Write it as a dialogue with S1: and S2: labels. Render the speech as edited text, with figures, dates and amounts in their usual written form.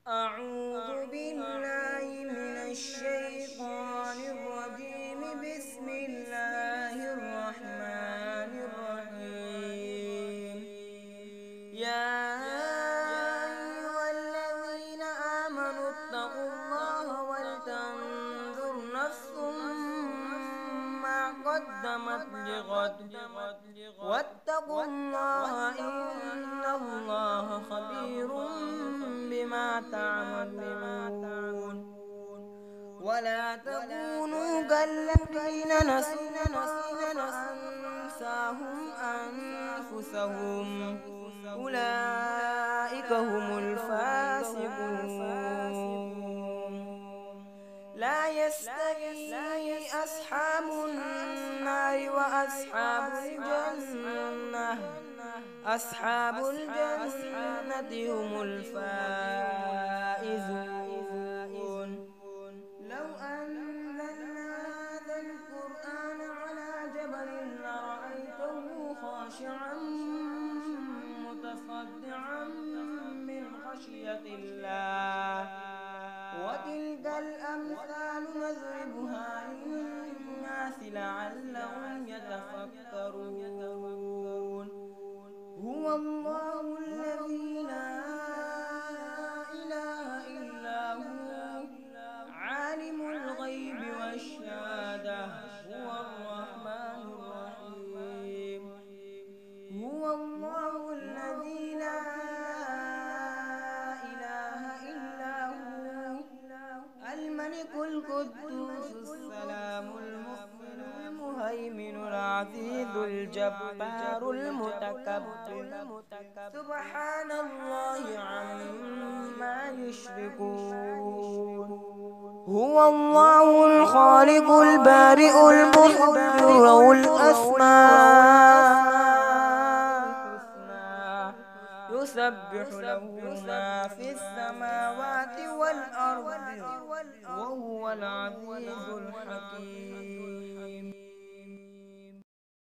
S1: أعوذ بالله من الشيطان الرجيم. بسم الله الرحمن الرحيم. يا أيها الذين آمنوا اتقوا الله ولتنظر نفس ما قدمت لغد واتقوا الله إن الله خبير بما تعملون. ولا تكونوا كالذين نسوا فأنساهم أنفسهم أولئك هم الفاسقون. لا يستوي أصحاب النار وأصحاب الجنة. أصحاب الجنة هم الفائزون. لو أنزلنا هذا القرآن على جبل لرأيته خاشعا متصدعا من خشية الله. وتلك الأمثال نضربها للناس لعلهم يتفكرون. هو الله الذي لا إله إلا هو عالم الغيب والشهادة هو الرحمن الرحيم. هو الله الذي لا إله إلا هو الملك القدوس السلام المؤمن المهيمن العزيز الجبار المتكبر سبحان الله عما يشركون. هو الله الخالق البارئ المصور الأسماء الحسنى يسبح له ما في السماوات والأرض وهو العزيز الحكيم.